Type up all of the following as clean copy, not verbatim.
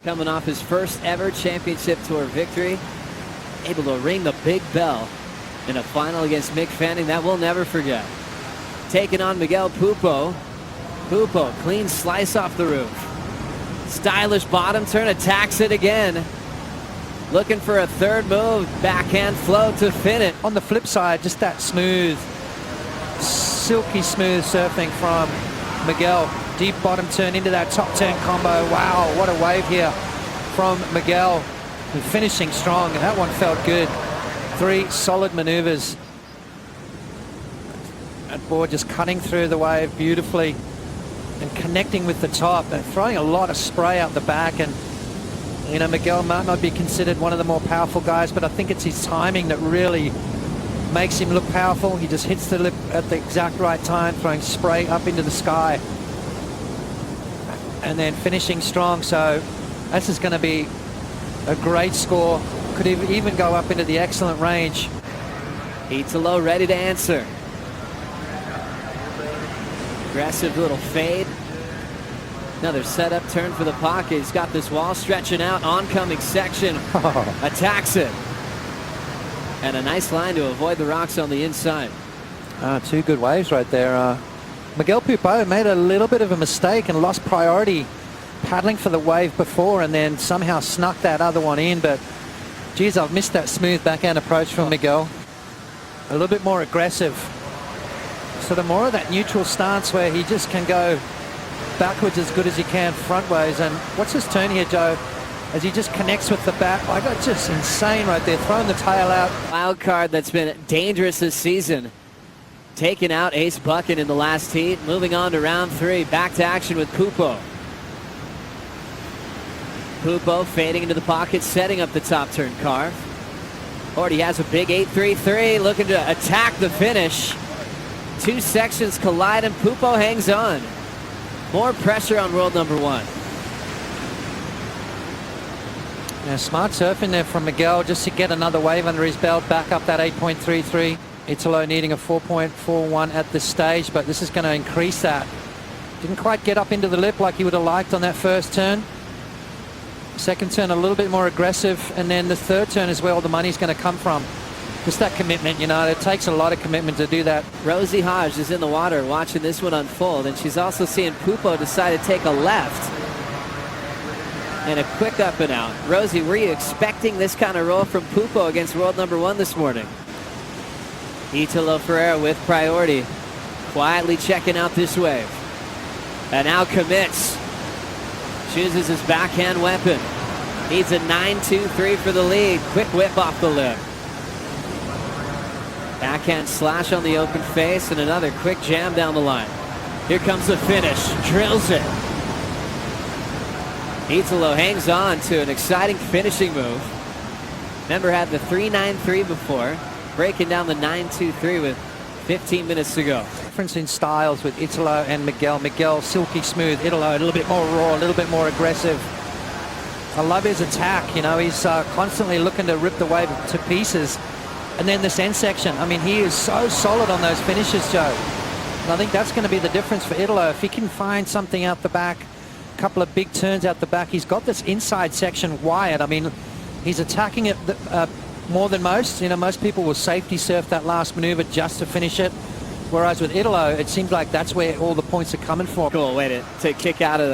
Coming off his first ever championship tour victory, able to ring the big bell in a final against Mick Fanning that we'll never forget. Taking on Miguel Pupo. Pupo, clean slice off the roof. Stylish bottom turn, attacks it again. Looking for a third move, backhand flow to finish. On the flip side, just that smooth, silky smooth surfing from Miguel. Deep bottom turn into that top turn combo. Wow, what a wave here from Miguel. And finishing strong, and that one felt good. 3 solid maneuvers. That board just cutting through the wave beautifully and connecting with the top and throwing a lot of spray out the back. And you know, Miguel might not be considered one of the more powerful guys, but I think it's his timing that really makes him look powerful. He just hits the lip at the exact right time, throwing spray up into the sky and then finishing strong. So this is going to be a great score. Could even go up into the excellent range. Italo ready to answer. Aggressive little fade. Another setup turn for the pocket. He's got this wall stretching out. Oncoming section. Attacks it. And a nice line to avoid the rocks on the inside. 2 good waves right there. Miguel Pupo made a little bit of a mistake and lost priority paddling for the wave before and then somehow snuck that other one in. But geez, I've missed that smooth backhand approach from Miguel. A little bit more aggressive. Sort of more of that neutral stance where he just can go backwards as good as he can frontways. And what's his turn here, Joe? As he just connects with the back. Like, that's just insane right there, throwing the tail out. Wild card that's been dangerous this season. Taking out Ace Bucket in the last heat. Moving on to round 3. Back to action with Pupo. Pupo fading into the pocket, setting up the top turn carve. Already has a big 8-3-3, looking to attack the finish. 2 sections collide and Pupo hangs on. More pressure on world number 1. Yeah, smart surfing there from Miguel just to get another wave under his belt, back up that 8.33. Italo needing a 4.41 at this stage, but this is going to increase that. Didn't quite get up into the lip like he would have liked on that first turn. Second turn a little bit more aggressive, and then the third turn is where all the money's going to come from. Just that commitment, you know, it takes a lot of commitment to do that. Rosie Hodge is in the water watching this one unfold, and she's also seeing Pupo decide to take a left. And a quick up and out. Rosie, were you expecting this kind of roll from Pupo against world number 1 this morning? Italo Ferreira with priority. Quietly checking out this wave. And now commits. Chooses his backhand weapon. Needs a 9-2-3 for the lead. Quick whip off the lip. Backhand slash on the open face and another quick jam down the line. Here comes the finish. Drills it. Italo hangs on to an exciting finishing move. Remember, had the 3-9-3 before. Breaking down the 9-2-3 with 15 minutes to go. Difference in styles with Italo and Miguel. Miguel silky smooth, Italo a little bit more raw, a little bit more aggressive. I love his attack, you know, he's constantly looking to rip the wave to pieces. And then this end section, I mean, he is so solid on those finishes, Joe. And I think that's going to be the difference for Italo. If he can find something out the back, a couple of big turns out the back, he's got this inside section wired. I mean, he's attacking it more than most. You know, most people will safety surf that last maneuver just to finish it. Whereas with Italo, it seems like that's where all the points are coming from. Cool way to kick out of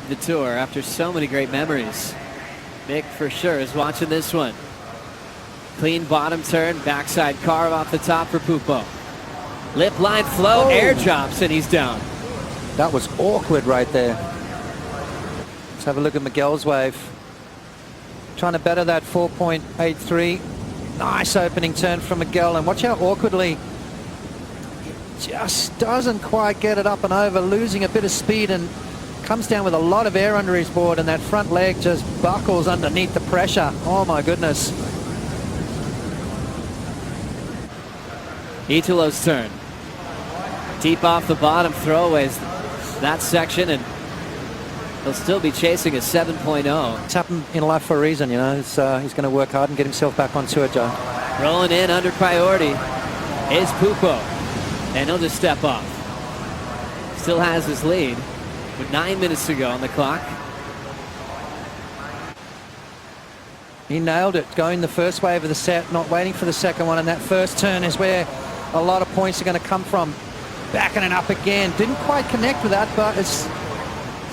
the tour after so many great memories. Mick for sure is watching this one. Clean bottom turn, backside carve off the top for Pupo. Lip line flow, air drops, and he's down. That was awkward right there. Let's have a look at Miguel's wave. Trying to better that 4.83. Nice opening turn from Miguel, and watch how awkwardly he just doesn't quite get it up and over, losing a bit of speed and comes down with a lot of air under his board, and that front leg just buckles underneath the pressure. Oh my goodness. Italo's turn. Deep off the bottom, throwaways that section, and he'll still be chasing a 7.0. It's happened in life for a reason, you know. He's going to work hard and get himself back on tour, Joe. Rolling in under priority is Pupo, and he'll just step off. Still has his lead with 9 minutes to go on the clock. He nailed it, going the first wave of the set, not waiting for the second one, and that first turn is where a lot of points are going to come from. Backing it up again. Didn't quite connect with that, but it's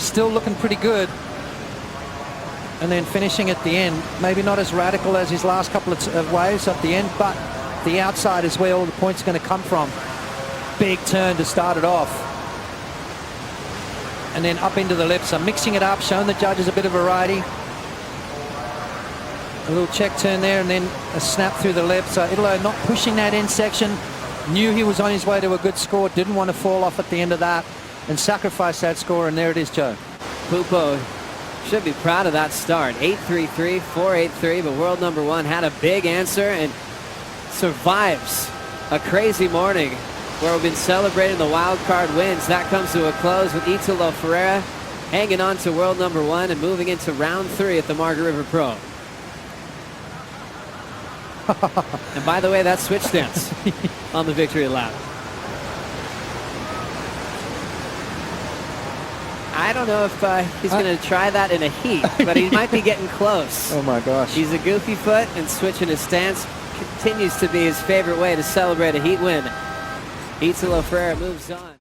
still looking pretty good. And then finishing at the end, maybe not as radical as his last couple of waves at the end, but the outside is where all the points are going to come from. Big turn to start it off. And then up into the lip, so mixing it up, showing the judges a bit of variety. A little check turn there, and then a snap through the lip. So Italo not pushing that end section. Knew he was on his way to a good score. Didn't want to fall off at the end of that and sacrifice that score. And there it is, Joe. Pupo should be proud of that start. 8-3-3, 4-8-3, but world number one had a big answer and survives a crazy morning where we've been celebrating the wild card wins. That comes to a close with Italo Ferreira hanging on to world number one and moving into round 3 at the Margaret River Pro. And by the way, that's switch stance on the victory lap. I don't know if he's going to try that in a heat, but he might be getting close. Oh my gosh. He's a goofy foot, and switching his stance continues to be his favorite way to celebrate a heat win. Italo Ferreira moves on.